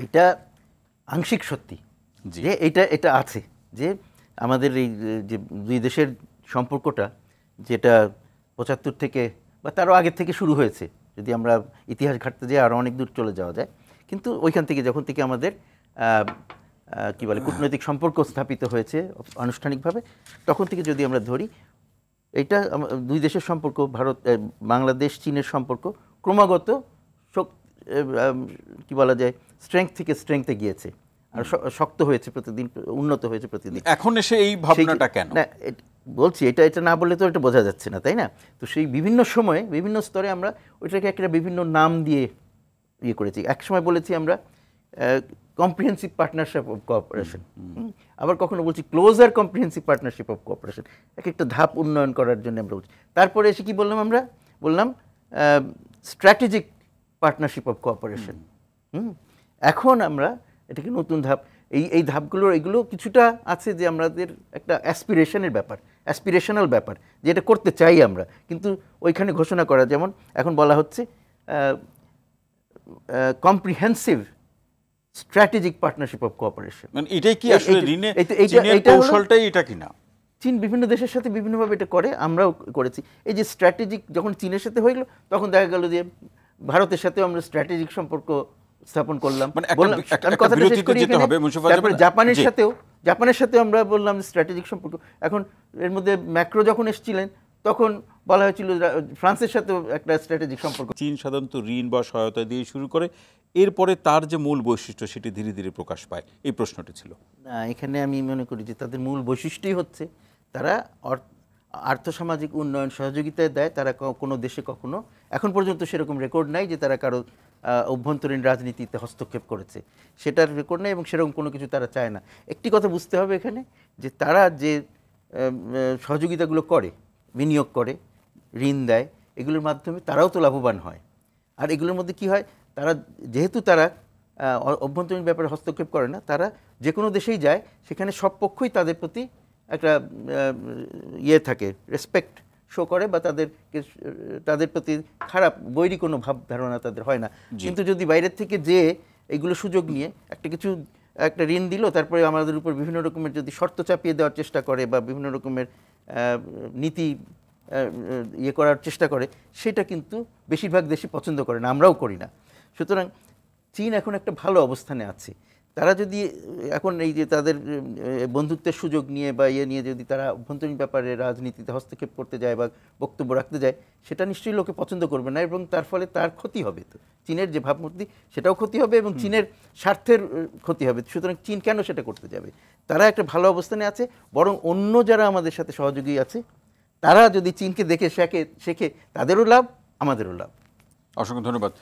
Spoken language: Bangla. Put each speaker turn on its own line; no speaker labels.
এটা আংশিক সত্যি যে এটা আছে, যে আমাদের এই যে দুই দেশের সম্পর্কটা যেটা ৭৫ থেকে বা তারও আগের থেকে শুরু হয়েছে, যদি আমরা ইতিহাস ঘাঁটতে যাই আরও অনেক দূর চলে যাওয়া যায়, কিন্তু ওইখান থেকে যখন থেকে আমাদের কী বলে কূটনৈতিক সম্পর্ক স্থাপিত হয়েছে আনুষ্ঠানিকভাবে, তখন থেকে যদি আমরা ধরি, এইটা দুই দেশের সম্পর্ক, বাংলাদেশ চীনের সম্পর্ক ক্রমাগত কি বলা যায় স্ট্রেংথ থেকে স্ট্রেংথে গিয়েছে, আর শক্ত হয়েছে প্রতিদিন, উন্নত হয়েছে প্রতিদিন।
এখন এসে এই ভাবনাটা কেন?
না বলছি, এটা না বললে তো এটা বোঝা যাচ্ছে না, তাই না? তো সেই বিভিন্ন সময়ে বিভিন্ন স্তরে আমরা ওইটাকে একটা বিভিন্ন নাম দিয়ে ইয়ে করেছি। এক সময় বলেছি আমরা কম্প্রিহেন্সিভ পার্টনারশিপ অফ কোঅপারেশন, আবার কখনো বলছি closer comprehensive partnership of cooperation, এক একটা ধাপ উন্নয়ন করার জন্য আমরা বলছি। তারপরে এসে কি বললাম, আমরা বললাম স্ট্র্যাটেজিক পার্টনারশিপ অফ কোঅপারেশন। এখন আমরা এটাকে নতুন ধাপ, এই ধাপগুলোর এগুলো কিছুটা আছে যে আমাদের একটা অ্যাসপিরেশনাল ব্যাপার, যে এটা করতে চাই আমরা, কিন্তু ওইখানে ঘোষণা করা, যেমন এখন বলা হচ্ছে comprehensive strategic partnership of cooperation.
মানে এটাই কি আসলে চীনের কৌশলটাই এটা কিনা?
চীন বিভিন্ন দেশের সাথে বিভিন্নভাবে এটা করে, আমরাও করেছি। এই যে স্ট্র্যাটেজিক যখন চীনের সাথে হয়ে গেল, তখন দেখা গেল যে ভারতের সাথেও আমরা স্ট্র্যাটেজিক সম্পর্ক স্থাপন করলাম। তারপরে জাপানের সাথেও আমরা বললাম স্ট্র্যাটেজিক সম্পর্ক। এখন এর মধ্যে ম্যাক্রো যখন এসেছিলেন, তখন বলা হয়েছিল ফ্রান্সের সাথেও একটা স্ট্র্যাটেজিক সম্পর্ক।
চীন সাধারণত ঋণ বা সহায়তা দিয়ে শুরু করে, এরপরে তার যে মূল বৈশিষ্ট্য সেটি ধীরে ধীরে প্রকাশ পায়, এই প্রশ্নটি ছিল।
না, এখানে আমি মনে করি যে তাদের মূল বৈশিষ্ট্যই হচ্ছে তারা আর্থসামাজিক উন্নয়ন সহযোগিতায় দেয়। তারা কোনো দেশে কখনো এখন পর্যন্ত সেরকম রেকর্ড নাই যে তারা কারো অভ্যন্তরীণ রাজনীতিতে হস্তক্ষেপ করেছে, সেটার রেকর্ড নেই, এবং সেরকম কোনো কিছু তারা চায় না। একটি কথা বুঝতে হবে এখানে, যে তারা যে সহযোগিতাগুলো করে, বিনিয়োগ করে, ঋণ দেয়, এগুলোর মাধ্যমে তারাও তো লাভবান হয়। আর এগুলোর মধ্যে কি হয়, তারা যেহেতু তারা অভ্যন্তরীণ ব্যাপারে হস্তক্ষেপ করে না, তারা যে কোনো দেশেই যায়, সেখানে সব পক্ষই তাদের প্রতি একটা ইয়ে থাকে, রেসপেক্ট শো করে, বা তাদের প্রতি খারাপ বৈরী কোনো ভাব ধারণা তাদের হয় না। কিন্তু যদি বাইরের থেকে যে এগুলো সুযোগ নিয়ে একটা ঋণ দিল, তারপরে আমাদের উপর বিভিন্ন রকমের যদি শর্ত চাপিয়ে দেওয়ার চেষ্টা করে, বা বিভিন্ন রকমের নীতি ইয়ে করার চেষ্টা করে, সেটা কিন্তু বেশিরভাগ দেশই পছন্দ করে না, আমরাও করি না। সুতরাং চীন এখন একটা ভালো অবস্থানে আছে। তারা যদি এখন এই যে তাদের বন্ধুত্বের সুযোগ নিয়ে বা ইয়ে নিয়ে যদি তারা অভ্যন্তরীণ ব্যাপারে রাজনীতিতে হস্তক্ষেপ করতে যায় বা বক্তব্য রাখতে যায়, সেটা নিশ্চয়ই লোকে পছন্দ করবে না, এবং তার ফলে তার ক্ষতি হবে। তো চীনের যে ভাবমূর্তি, সেটাও ক্ষতি হবে, এবং চীনের স্বার্থের ক্ষতি হবে। সুতরাং চীন কেন সেটা করতে যাবে? তারা একটা ভালো অবস্থানে আছে, বরং অন্য যারা আমাদের সাথে সহযোগী আছে, তারা যদি চীনকে দেখে শেখে, তাদেরও লাভ, আমাদেরও লাভ।
অসংখ্য ধন্যবাদ।